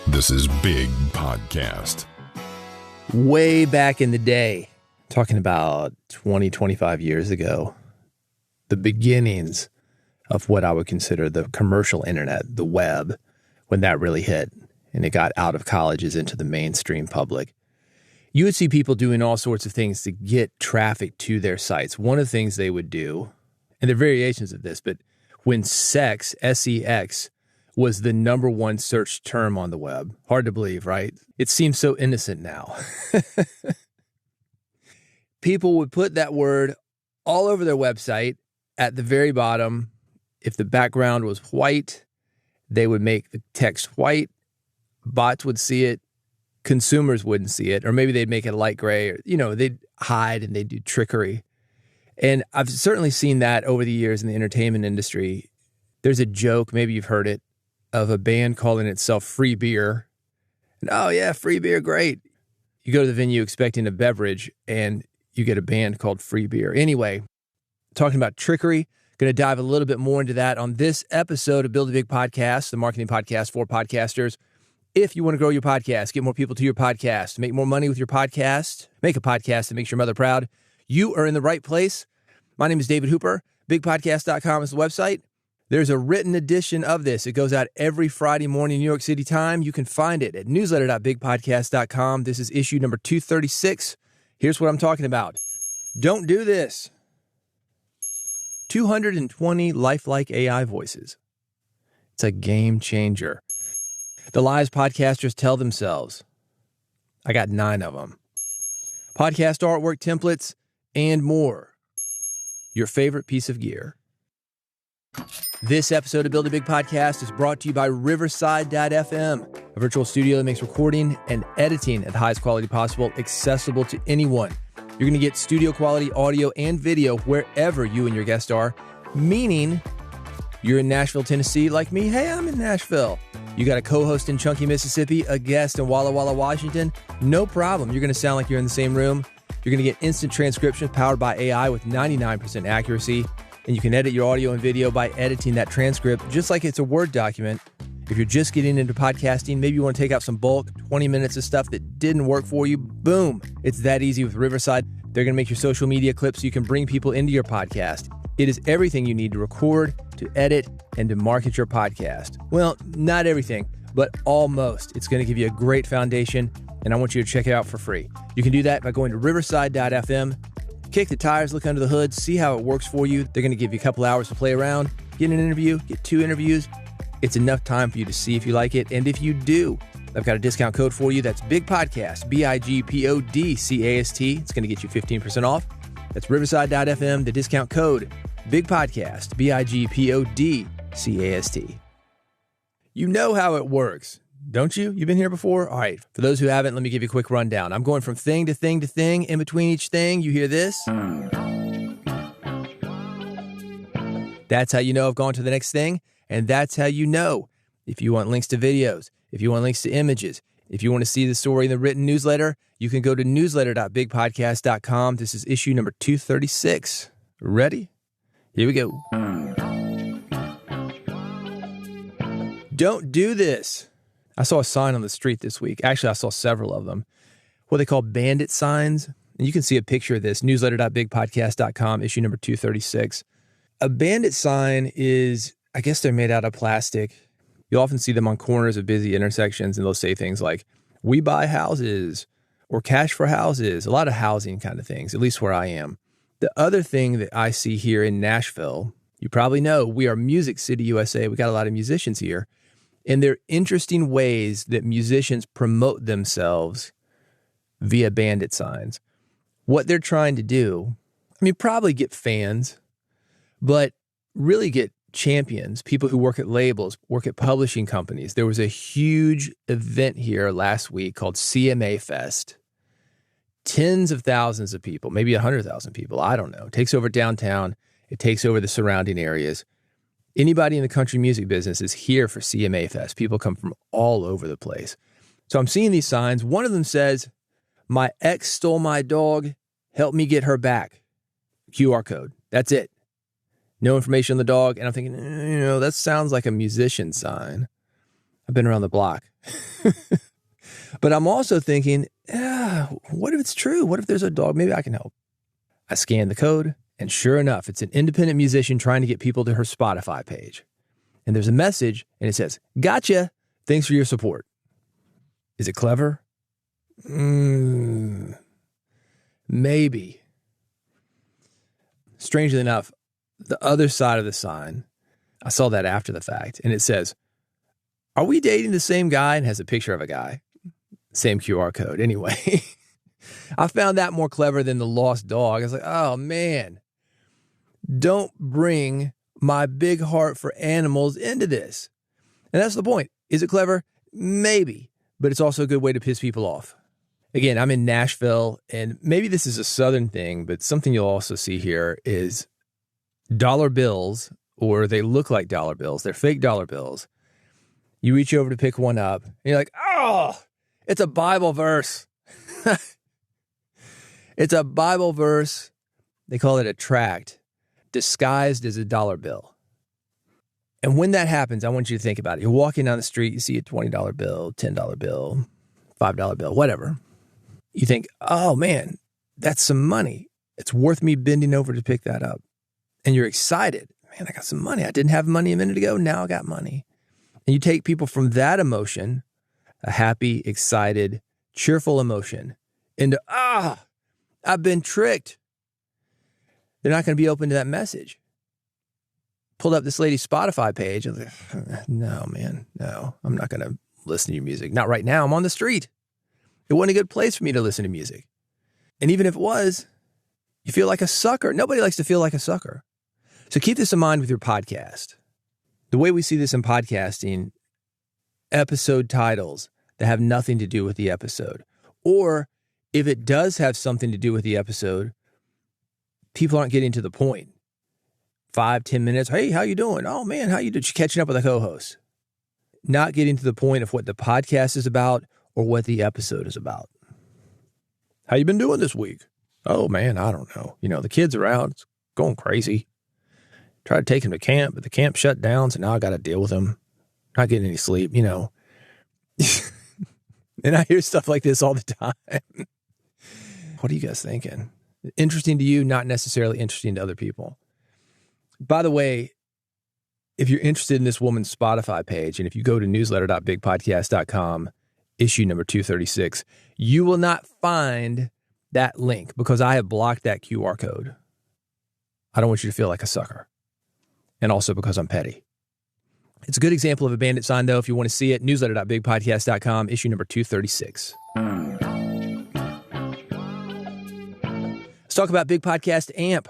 This is Big Podcast. Way back in the day, talking about 20, 25 years ago, the beginnings of what I would consider the commercial internet, the web, when that really hit and it got out of colleges into the mainstream public. You would see people doing all sorts of things to get traffic to their sites. One of the things they would do, and there are variations of this, but when sex, S-E-X, was the number one search term on the web. Hard to believe, right? It seems so innocent now. People would put that word all over their website at the very bottom. If the background was white, they would make the text white. Bots would see it. Consumers wouldn't see it. Or maybe they'd make it light gray. Or, they'd hide and they'd do trickery. And I've certainly seen that over the years in the entertainment industry. There's a joke, maybe you've heard it, of a band calling itself Free Beer. And, oh yeah, free beer, great. You go to the venue expecting a beverage and you get a band called Free Beer. Anyway, talking about trickery, going to dive a little bit more into that on this episode of Build a Big Podcast, the marketing podcast for podcasters. If you want to grow your podcast, get more people to your podcast, make more money with your podcast, make a podcast that makes your mother proud, you are in the right place. My name is David Hooper. BigPodcast.com is the website. There's a written edition of this. It goes out every Friday morning, New York City time. You can find it at newsletter.bigpodcast.com. This is issue number 236. Here's what I'm talking about. Don't do this. 220 lifelike AI voices. It's a game changer. The lies podcasters tell themselves. I got 9 of them. Podcast artwork templates and more. Your favorite piece of gear. This episode of Build a Big Podcast is brought to you by Riverside.fm, a virtual studio that makes recording and editing at the highest quality possible accessible to anyone. You're going to get studio quality audio and video wherever you and your guest are, meaning you're in Nashville, Tennessee, like me. Hey, I'm in Nashville. You got a co-host in Chunky, Mississippi, a guest in Walla Walla, Washington. No problem. You're going to sound like you're in the same room. You're going to get instant transcriptions powered by AI with 99% accuracy. And you can edit your audio and video by editing that transcript just like it's a Word document. If you're just getting into podcasting, maybe you want to take out some bulk, 20 minutes of stuff that didn't work for you, boom. It's that easy with Riverside. They're going to make your social media clips so you can bring people into your podcast. It is everything you need to record, to edit, and to market your podcast. Well, not everything, but almost. It's going to give you a great foundation, and I want you to check it out for free. You can do that by going to riverside.fm. Kick the tires, look under the hood, see how it works for you. They're going to give you a couple hours to play around, get an interview, get 2 interviews. It's enough time for you to see if you like it. And if you do, I've got a discount code for you. That's Big Podcast, BIGPODCAST. It's going to get you 15% off. That's riverside.fm, the discount code, Big Podcast, BIGPODCAST. You know how it works, don't you? You've been here before? All right. For those who haven't, let me give you a quick rundown. I'm going from thing to thing to thing. In between each thing, you hear this. That's how you know I've gone to the next thing. And that's how you know if you want links to videos, if you want links to images, if you want to see the story in the written newsletter, you can go to newsletter.bigpodcast.com. This is issue number 236. Ready? Here we go. Don't do this. I saw a sign on the street this week. Actually, I saw several of them. What they call bandit signs. And you can see a picture of this. Newsletter.bigpodcast.com, issue number 236. A bandit sign is, I guess they're made out of plastic. You'll often see them on corners of busy intersections, and they'll say things like, we buy houses, or cash for houses, a lot of housing kind of things, at least where I am. The other thing that I see here in Nashville, you probably know, we are Music City, USA. We got a lot of musicians here. And there are interesting ways that musicians promote themselves via bandit signs. What they're trying to do, probably get fans, but really get champions, people who work at labels, work at publishing companies. There was a huge event here last week called CMA Fest. Tens of thousands of people, maybe 100,000 people, I don't know. It takes over downtown. It takes over the surrounding areas. Anybody in the country music business is here for CMA Fest. People come from all over the place. So I'm seeing these signs. One of them says, my ex stole my dog. Help me get her back. QR code. That's it. No information on the dog. And I'm thinking, that sounds like a musician sign. I've been around the block. But I'm also thinking, what if it's true? What if there's a dog? Maybe I can help. I scan the code, and sure enough, it's an independent musician trying to get people to her Spotify page. And there's a message, and it says, "Gotcha. Thanks for your support." Is it clever? Maybe. Strangely enough, the other side of the sign, I saw that after the fact, and it says, "Are we dating the same guy?" and has a picture of a guy. Same QR code. Anyway, I found that more clever than the lost dog. I was like, oh man, don't bring my big heart for animals into this. And that's the point. Is it clever? Maybe, but it's also a good way to piss people off. Again, I'm in Nashville, and maybe this is a Southern thing, but something you'll also see here is dollar bills, or they look like dollar bills. They're fake dollar bills. You reach over to pick one up, and you're like, oh, it's a Bible verse. It's a Bible verse. They call it a tract, disguised as a dollar bill. And when that happens, I want you to think about it. You're walking down the street, you see a $20 bill, $10 bill, $5 bill, whatever. You think, oh man, that's some money. It's worth me bending over to pick that up. And you're excited. Man, I got some money. I didn't have money a minute ago. Now I got money. And you take people from that emotion, a happy, excited, cheerful emotion, into, I've been tricked. They're not going to be open to that message. Pulled up this lady's Spotify page. I was like, no, man, no, I'm not going to listen to your music. Not right now. I'm on the street. It wasn't a good place for me to listen to music. And even if it was, you feel like a sucker. Nobody likes to feel like a sucker. So keep this in mind with your podcast. The way we see this in podcasting, episode titles that have nothing to do with the episode. Or if it does have something to do with the episode, people aren't getting to the point. 5-10 minutes. Hey, how you doing? Oh man, how you doing? Catching up with a co-host. Not getting to the point of what the podcast is about or what the episode is about. How you been doing this week? Oh man, I don't know. The kids are out. It's going crazy. Tried to take them to camp, but the camp shut down, so now I got to deal with them. Not getting any sleep, And I hear stuff like this all the time. What are you guys thinking? Interesting to you, not necessarily interesting to other people. By the way, if you're interested in this woman's Spotify page, and if you go to newsletter.bigpodcast.com, issue number 236, you will not find that link because I have blocked that QR code. I don't want you to feel like a sucker. And also because I'm petty. It's a good example of a bandit sign, though. If you want to see it, newsletter.bigpodcast.com, issue number 236. Let's talk about Big Podcast AMP.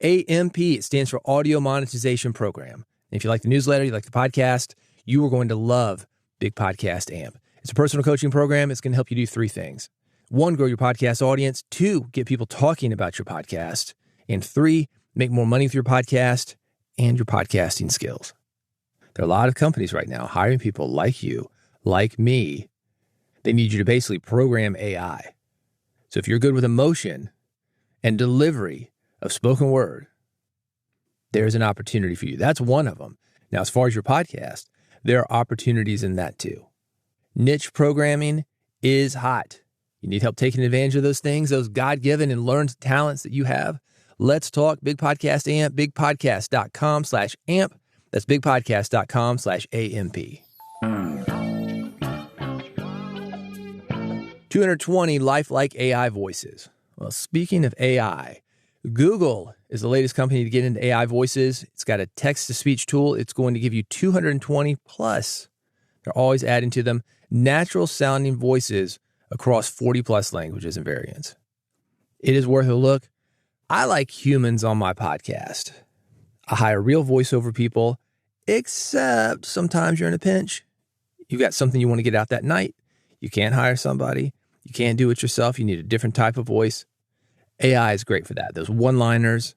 AMP, it stands for Audio Monetization Program. And if you like the newsletter, you like the podcast, you are going to love Big Podcast AMP. It's a personal coaching program. It's going to help you do 3 things. 1, grow your podcast audience. 2, get people talking about your podcast. And 3, make more money with your podcast and your podcasting skills. There are a lot of companies right now hiring people like you, like me. They need you to basically program AI. So if you're good with emotion and delivery of spoken word, there's an opportunity for you. That's one of them. Now, as far as your podcast, there are opportunities in that too. Niche programming is hot. You need help taking advantage of those things, those God-given and learned talents that you have. Let's talk Big Podcast AMP, bigpodcast.com/AMP. That's bigpodcast.com/AMP. 220 lifelike AI voices. Well, speaking of AI, Google is the latest company to get into AI voices. It's got a text-to-speech tool. It's going to give you 220 plus. They're always adding to them natural-sounding voices across 40 plus languages and variants. It is worth a look. I like humans on my podcast. I hire real voiceover people, except sometimes you're in a pinch. You got something you want to get out that night. You can't hire somebody. You can't do it yourself. You need a different type of voice. AI is great for that. Those one-liners.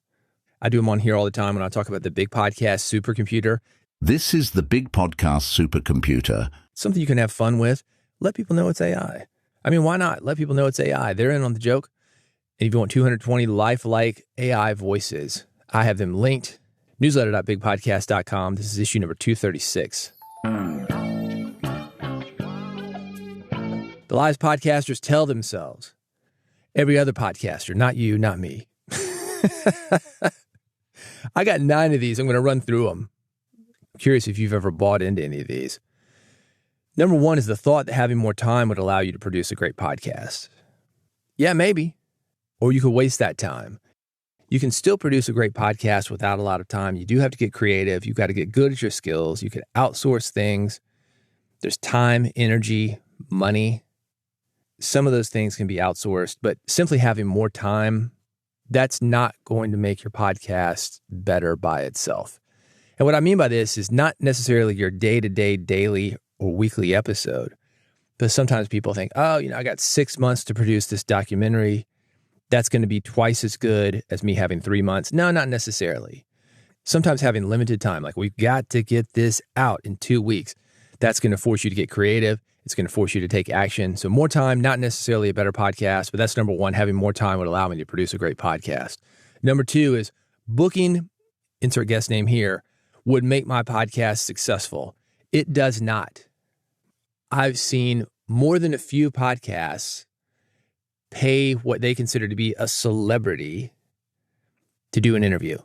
I do them on here all the time when I talk about the Big Podcast supercomputer. This is the Big Podcast supercomputer. Something you can have fun with. Let people know it's AI. I mean, why not? Let people know it's AI. They're in on the joke. And if you want 220 lifelike AI voices, I have them linked. Newsletter.bigpodcast.com. This is issue number 236. The lies podcasters tell themselves. Every other podcaster, not you, not me. I got 9 of these. I'm going to run through them. I'm curious if you've ever bought into any of these. Number 1 is the thought that having more time would allow you to produce a great podcast. Yeah, maybe. Or you could waste that time. You can still produce a great podcast without a lot of time. You do have to get creative. You've got to get good at your skills. You can outsource things. There's time, energy, money. Some of those things can be outsourced, but simply having more time, that's not going to make your podcast better by itself. And what I mean by this is not necessarily your day-to-day, daily, or weekly episode. But sometimes people think, I got 6 months to produce this documentary. That's going to be twice as good as me having 3 months. No, not necessarily. Sometimes having limited time, like we've got to get this out in 2 weeks. That's going to force you to get creative. It's going to force you to take action. So more time, not necessarily a better podcast, but that's number 1. Having more time would allow me to produce a great podcast. Number 2 is booking, insert guest name here, would make my podcast successful. It does not. I've seen more than a few podcasts pay what they consider to be a celebrity to do an interview.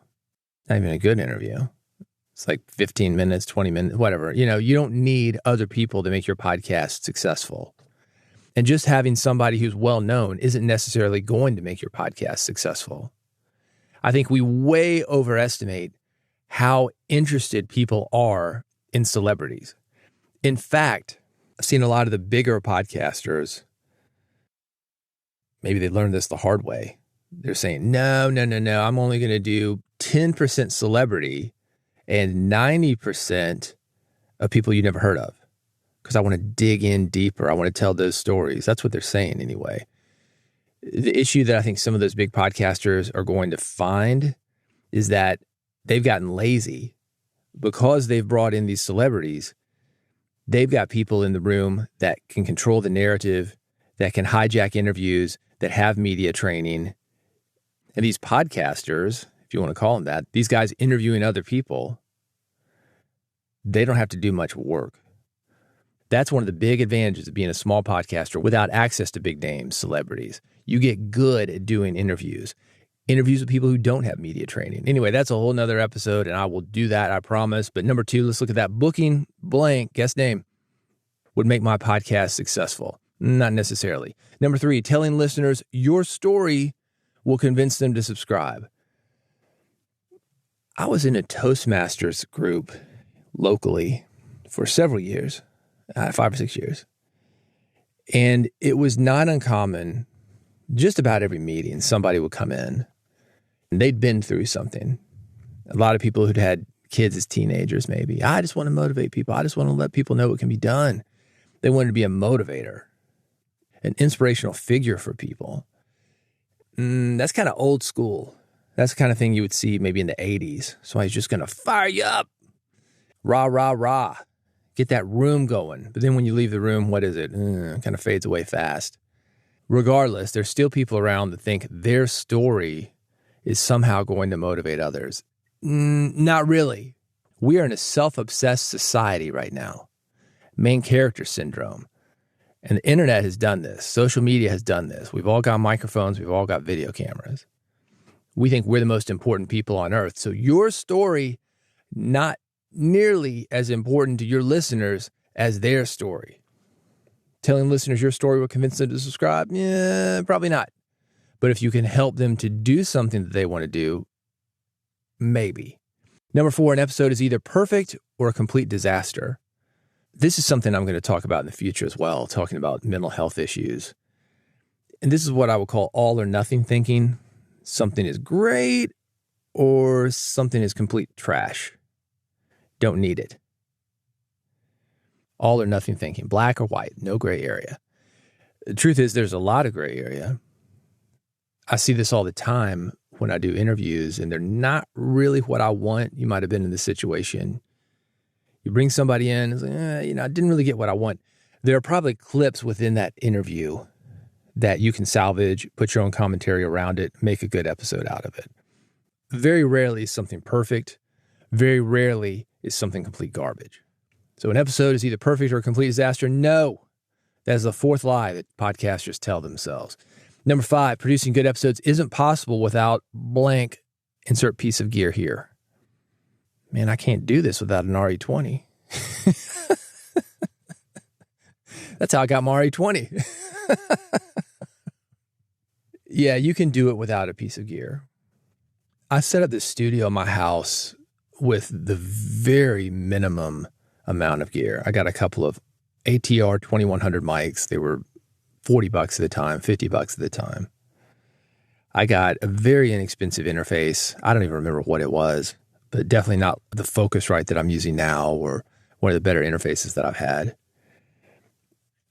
Not even a good interview. It's like 15 minutes, 20 minutes, whatever. You don't need other people to make your podcast successful. And just having somebody who's well known isn't necessarily going to make your podcast successful. I think we way overestimate how interested people are in celebrities. In fact, I've seen a lot of the bigger podcasters, maybe they learned this the hard way. They're saying, no, I'm only going to do 10% celebrity and 90% of people you never heard of, because I want to dig in deeper. I want to tell those stories. That's what they're saying anyway. The issue that I think some of those big podcasters are going to find is that they've gotten lazy because they've brought in these celebrities. They've got people in the room that can control the narrative, that can hijack interviews, that have media training. And these podcasters, if you want to call them that, these guys interviewing other people, they don't have to do much work. That's one of the big advantages of being a small podcaster without access to big names, celebrities. You get good at doing interviews with people who don't have media training. Anyway, that's a whole nother episode, and I will do that, I promise. But number 2, let's look at that. Booking blank, guest name, would make my podcast successful. Not necessarily. Number 3, telling listeners your story will convince them to subscribe. I was in a Toastmasters group locally for several years, 5 or 6 years. And it was not uncommon, just about every meeting, somebody would come in and they'd been through something. A lot of people who'd had kids as teenagers, maybe. I just want to motivate people. I just want to let people know what can be done. They wanted to be a motivator, an inspirational figure for people. That's kind of old school. That's the kind of thing you would see maybe in the 80s. Somebody's just going to fire you up. Rah, rah, rah. Get that room going. But then when you leave the room, what is it? It kind of fades away fast. Regardless, there's still people around that think their story is somehow going to motivate others. Not really. We are in a self-obsessed society right now. Main character syndrome. And the internet has done this. Social media has done this. We've all got microphones. We've all got video cameras. We think we're the most important people on earth. So your story, not nearly as important to your listeners as their story. Telling listeners your story will convince them to subscribe? Yeah, probably not. But if you can help them to do something that they want to do, maybe. Number 4, an episode is either perfect or a complete disaster. This is something I'm going to talk about in the future as well, talking about mental health issues. And this is what I would call all or nothing thinking. Something is great or something is complete trash. Don't need it. All or nothing thinking, black or white, no gray area. The truth is there's a lot of gray area. I see this all the time when I do interviews, and they're not really what I want. You might have been in this situation. You bring somebody in, it's like, I didn't really get what I want. There are probably clips within that interview that you can salvage, put your own commentary around it, make a good episode out of it. Very rarely is something perfect. Very rarely is something complete garbage. So an episode is either perfect or a complete disaster. No, That is the fourth lie that podcasters tell themselves. Number 5, producing good episodes isn't possible without blank, insert piece of gear here. Man, I can't do this without an RE20. That's how I got my RE20. Yeah, you can do it without a piece of gear. I set up this studio in my house with the very minimum amount of gear. I got a couple of ATR 2100 mics. They were $40 at the time, $50 at the time. I got a very inexpensive interface. I don't even remember what it was, but definitely not the Focusrite that I'm using now or one of the better interfaces that I've had.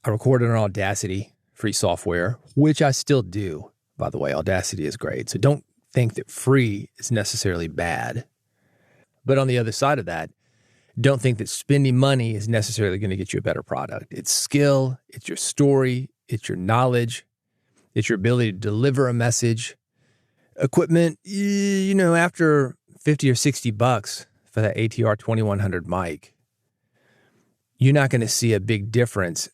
I recorded on Audacity, free software, which I still do, by the way. Audacity is great. So don't think that free is necessarily bad. But on the other side of that, don't think that spending money is necessarily going to get you a better product. It's skill, it's your story, it's your knowledge, it's your ability to deliver a message. Equipment, after $50 or $60 for that ATR 2100 mic, you're not going to see a big difference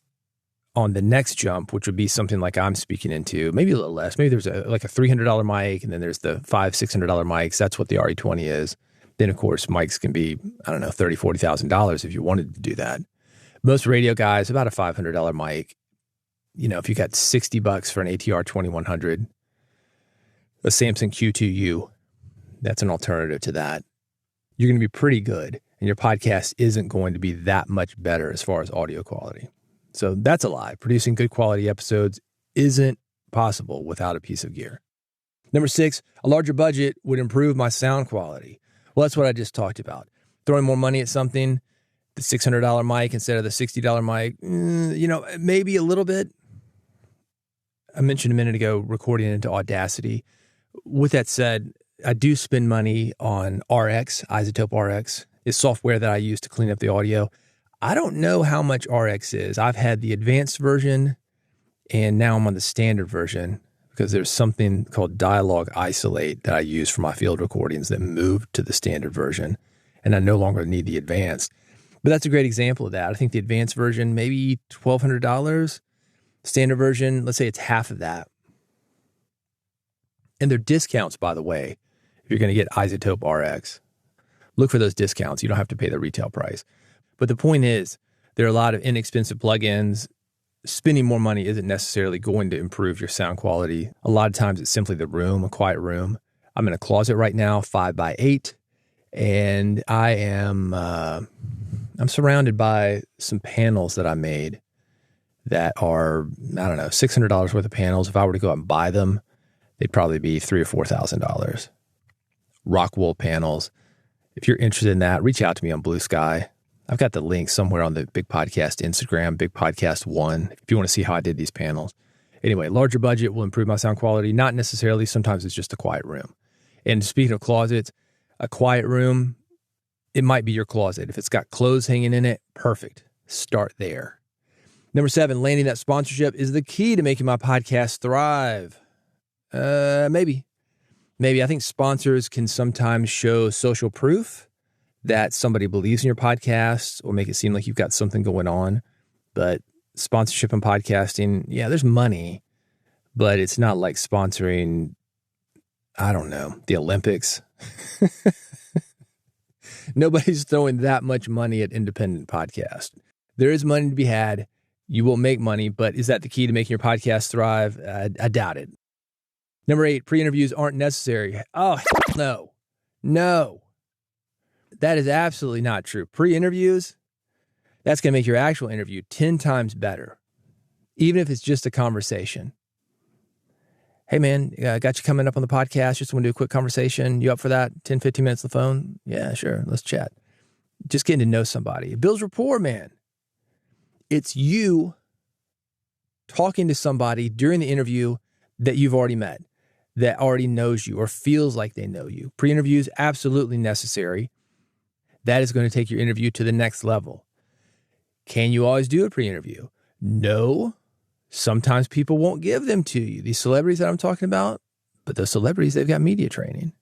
on the next jump, which would be something like I'm speaking into, maybe a little less. Maybe there's a $300 mic, and then there's the $500-$600 mics. That's what the RE20 is. Then, of course, mics can be, $30,000, $40,000 if you wanted to do that. Most radio guys, about a $500 mic. If you got $60 for an ATR 2100, a Samsung Q2U, that's an alternative to that. You're going to be pretty good, and your podcast isn't going to be that much better as far as audio quality. So that's a lie. Producing good quality episodes isn't possible without a piece of gear. Number 6, a larger budget would improve my sound quality. Well, that's what I just talked about. Throwing more money at something, the $600 mic instead of the $60 mic, maybe a little bit. I mentioned a minute ago recording into Audacity. With that said, I do spend money on RX, Isotope RX. It's software that I use to clean up the audio. I don't know how much RX is. I've had the advanced version, and now I'm on the standard version because there's something called Dialogue Isolate that I use for my field recordings that moved to the standard version, and I no longer need the advanced. But that's a great example of that. I think the advanced version, maybe $1,200. Standard version, let's say it's half of that. And they're discounts, by the way, if you're going to get Isotope RX. Look for those discounts. You don't have to pay the retail price. But the point is, there are a lot of inexpensive plugins. Spending more money isn't necessarily going to improve your sound quality. A lot of times it's simply the room, a quiet room. I'm in a closet right now, 5x8, and I'm surrounded by some panels that I made that are, $600 worth of panels. If I were to go out and buy them, they'd probably be $3,000 or $4,000. Rock wool panels. If you're interested in that, reach out to me on Blue Sky. I've got the link somewhere on the Big Podcast Instagram, Big Podcast 1, if you want to see how I did these panels. Anyway, larger budget will improve my sound quality. Not necessarily. Sometimes it's just a quiet room. And speaking of closets, a quiet room, it might be your closet. If it's got clothes hanging in it, perfect. Start there. Number 7, landing that sponsorship is the key to making my podcast thrive. Maybe. I think sponsors can sometimes show social proof that somebody believes in your podcast or make it seem like you've got something going on. But sponsorship and podcasting, yeah, there's money, but it's not like sponsoring, the Olympics. Nobody's throwing that much money at independent podcasts. There is money to be had. You will make money, but is that the key to making your podcast thrive? I doubt it. Number 8, pre-interviews aren't necessary. Oh, no. That is absolutely not true. Pre-interviews, that's going to make your actual interview 10 times better, even if it's just a conversation. Hey, man, got you coming up on the podcast. Just want to do a quick conversation. You up for that? 10, 15 minutes on the phone? Yeah, sure. Let's chat. Just getting to know somebody. It builds rapport, man. It's you talking to somebody during the interview that you've already met, that already knows you or feels like they know you. Pre-interviews, absolutely necessary. That is going to take your interview to the next level. Can you always do a pre-interview? No. Sometimes people won't give them to you. These celebrities that I'm talking about, but those celebrities, they've got media training.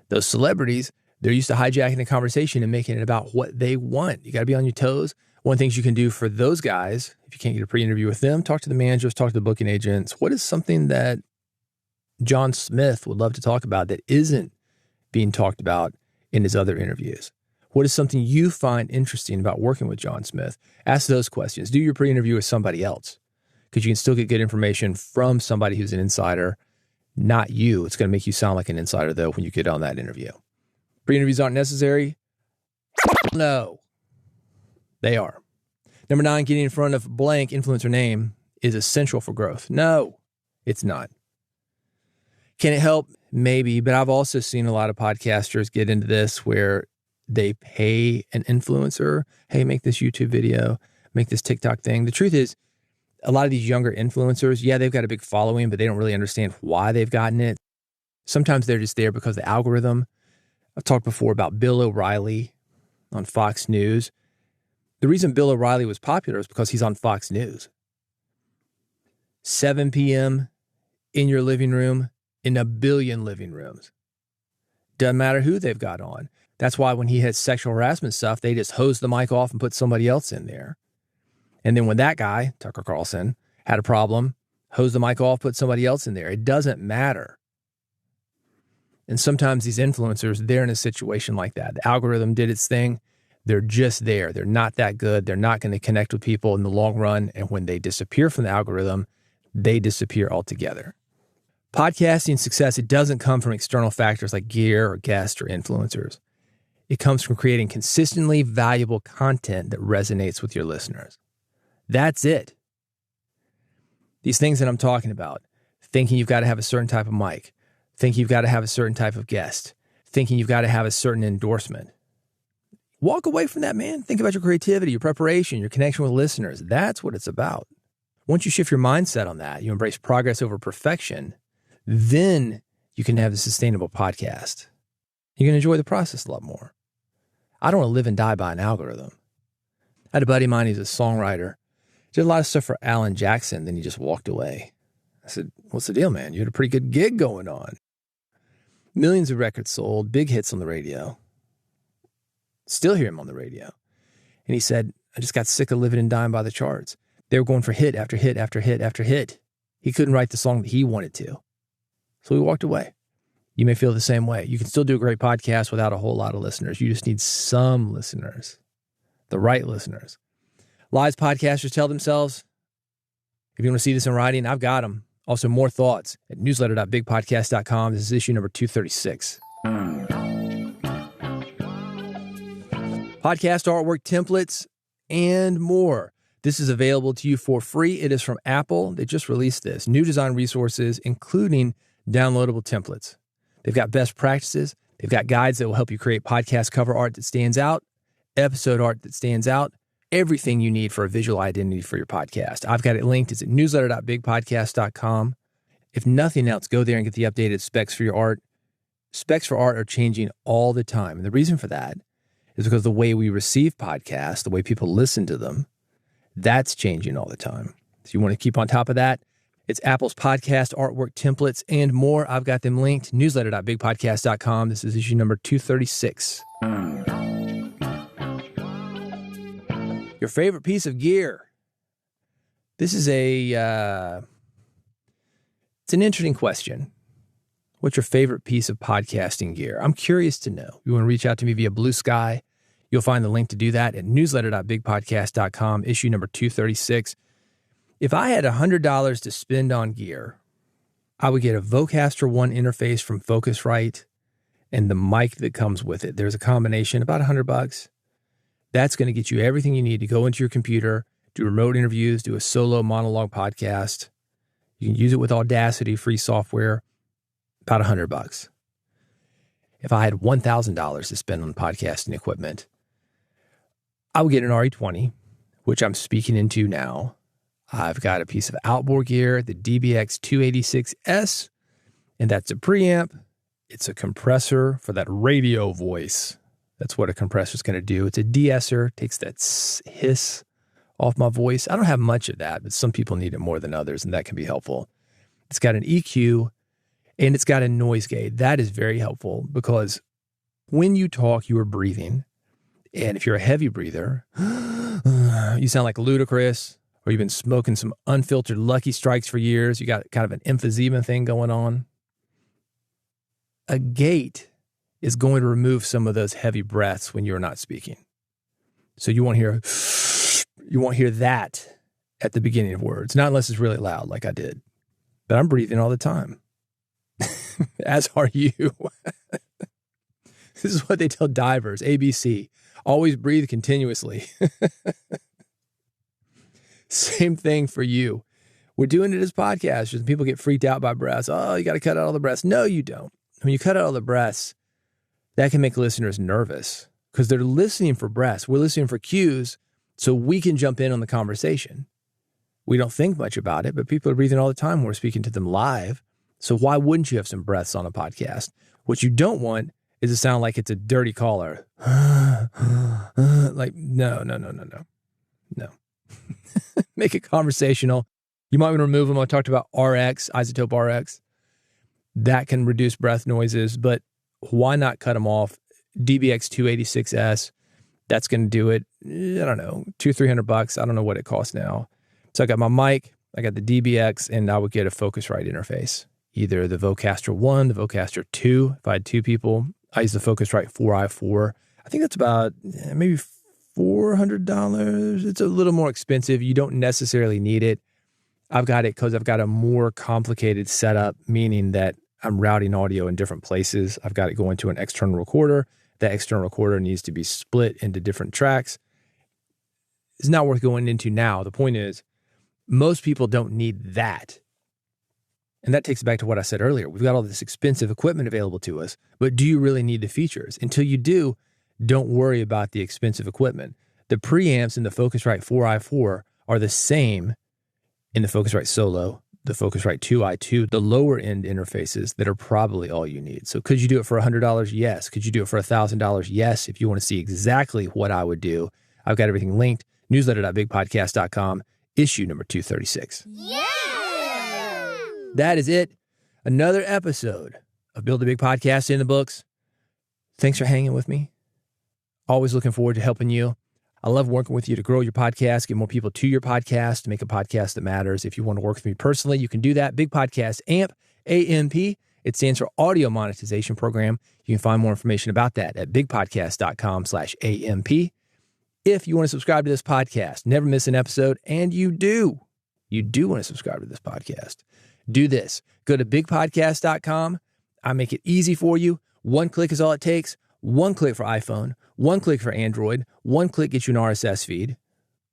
Those celebrities, they're used to hijacking a conversation and making it about what they want. You got to be on your toes. One of the things you can do for those guys, if you can't get a pre-interview with them, talk to the managers, talk to the booking agents. What is something that John Smith would love to talk about that isn't being talked about in his other interviews? What is something you find interesting about working with John Smith? Ask those questions. Do your pre-interview with somebody else, because you can still get good information from somebody who's an insider, not you. It's going to make you sound like an insider, though, when you get on that interview. Pre-interviews aren't necessary? No, they are. Number 9, getting in front of blank influencer name is essential for growth. No, it's not. Can it help? Maybe, but I've also seen a lot of podcasters get into this where they pay an influencer, hey, make this YouTube video, make this TikTok thing. The truth is, a lot of these younger influencers, yeah, they've got a big following, but they don't really understand why they've gotten it. Sometimes they're just there because of the algorithm. I've talked before about Bill O'Reilly on Fox News. The reason Bill O'Reilly was popular is because he's on Fox News. 7 p.m. in your living room, in a billion living rooms. Doesn't matter who they've got on. That's why when he had sexual harassment stuff, they just hosed the mic off and put somebody else in there. And then when that guy, Tucker Carlson, had a problem, hosed the mic off, put somebody else in there. It doesn't matter. And sometimes these influencers, they're in a situation like that. The algorithm did its thing. They're just there. They're not that good. They're not going to connect with people in the long run. And when they disappear from the algorithm, they disappear altogether. Podcasting success, it doesn't come from external factors like gear or guests or influencers. It comes from creating consistently valuable content that resonates with your listeners. That's it. These things that I'm talking about, thinking you've got to have a certain type of mic, thinking you've got to have a certain type of guest, thinking you've got to have a certain endorsement. Walk away from that, man. Think about your creativity, your preparation, your connection with listeners. That's what it's about. Once you shift your mindset on that, you embrace progress over perfection, then you can have a sustainable podcast. You can enjoy the process a lot more. I don't want to live and die by an algorithm. I had a buddy of mine, he's a songwriter. Did a lot of stuff for Alan Jackson, then he just walked away. I said, what's the deal, man? You had a pretty good gig going on. Millions of records sold, big hits on the radio. Still hear him on the radio. And he said, I just got sick of living and dying by the charts. They were going for hit after hit after hit after hit. He couldn't write the song that he wanted to. So he walked away. You may feel the same way. You can still do a great podcast without a whole lot of listeners. You just need some listeners, the right listeners. Lies podcasters tell themselves. If you want to see this in writing, I've got them. Also, more thoughts at newsletter.bigpodcast.com. This is issue number 236. Podcast artwork templates and more. This is available to you for free. It is from Apple. They just released this. New design resources, including downloadable templates. They've got best practices. They've got guides that will help you create podcast cover art that stands out, episode art that stands out, everything you need for a visual identity for your podcast. I've got it linked. It's at newsletter.bigpodcast.com. If nothing else, go there and get the updated specs for your art. Specs for art are changing all the time. And the reason for that is because the way we receive podcasts, the way people listen to them, that's changing all the time. So you want to keep on top of that. It's Apple's podcast artwork templates and more. I've got them linked. Newsletter.bigpodcast.com. This is issue number 236. Your favorite piece of gear. This is it's an interesting question. What's your favorite piece of podcasting gear? I'm curious to know. You want to reach out to me via Blue Sky? You'll find the link to do that at newsletter.bigpodcast.com, issue number 236. If I had $100 to spend on gear, I would get a Vocaster 1 interface from Focusrite and the mic that comes with it. There's a combination, about $100. That's going to get you everything you need to go into your computer, do remote interviews, do a solo monologue podcast. You can use it with Audacity, free software, about $100. If I had $1,000 to spend on podcasting equipment, I would get an RE20, which I'm speaking into now. I've got a piece of outboard gear, the DBX 286S, and that's a preamp. It's a compressor for that radio voice. That's what a compressor is going to do. It's a de-esser, takes that hiss off my voice. I don't have much of that, but some people need it more than others, and that can be helpful. It's got an EQ, and it's got a noise gate. That is very helpful because when you talk, you are breathing. And if you're a heavy breather, you sound like ludicrous, or you've been smoking some unfiltered Lucky Strikes for years. You got kind of an emphysema thing going on. A gate is going to remove some of those heavy breaths when you're not speaking. So you won't hear that at the beginning of words, not unless it's really loud like I did. But I'm breathing all the time, as are you. This is what they tell divers, ABC. Always breathe continuously. Same thing for you. We're doing it as podcasters. People get freaked out by breaths. Oh, you got to cut out all the breaths. No, you don't. When you cut out all the breaths, that can make listeners nervous because they're listening for breaths. We're listening for cues so we can jump in on the conversation. We don't think much about it, but people are breathing all the time when we're speaking to them live. So why wouldn't you have some breaths on a podcast? What you don't want is to sound like it's a dirty caller. Like, no. Make it conversational. You might want to remove them. I talked about RX, isotope RX. That can reduce breath noises, but why not cut them off? DBX 286S, that's going to do it. I don't know, $200-$300. I don't know what it costs now. So I got my mic, I got the DBX, and I would get a Focusrite interface. Either the Vocaster 1, the Vocaster 2. If I had two people, I use the Focusrite 4i4. I think that's about maybe $400. It's a little more expensive. You don't necessarily need it. I've got it because I've got a more complicated setup, meaning that I'm routing audio in different places. I've got it going to an external recorder. That external recorder needs to be split into different tracks. It's not worth going into now. The point is, most people don't need that. And that takes it back to what I said earlier. We've got all this expensive equipment available to us, but do you really need the features? Until you do, don't worry about the expensive equipment. The preamps in the Focusrite 4i4 are the same in the Focusrite Solo, the Focusrite 2i2, the lower end interfaces that are probably all you need. So could you do it for $100? Yes. Could you do it for $1,000? Yes. If you want to see exactly what I would do, I've got everything linked. Newsletter.bigpodcast.com, issue number 236. Yeah! That is it. Another episode of Build a Big Podcast in the books. Thanks for hanging with me. Always looking forward to helping you. I love working with you to grow your podcast, get more people to your podcast, to make a podcast that matters. If you want to work with me personally, you can do that. Big Podcast AMP, AMP. It stands for Audio Monetization Program. You can find more information about that at bigpodcast.com/AMP. If you want to subscribe to this podcast, never miss an episode, and you do want to subscribe to this podcast, do this. Go to bigpodcast.com. I make it easy for you. One click is all it takes. One click for iPhone, one click for Android, one click gets you an RSS feed.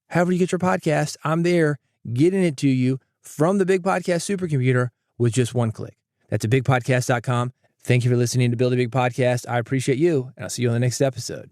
However you get your podcast, I'm there getting it to you from the Big Podcast supercomputer with just one click. That's at bigpodcast.com. Thank you for listening to Build a Big Podcast. I appreciate you, and I'll see you on the next episode.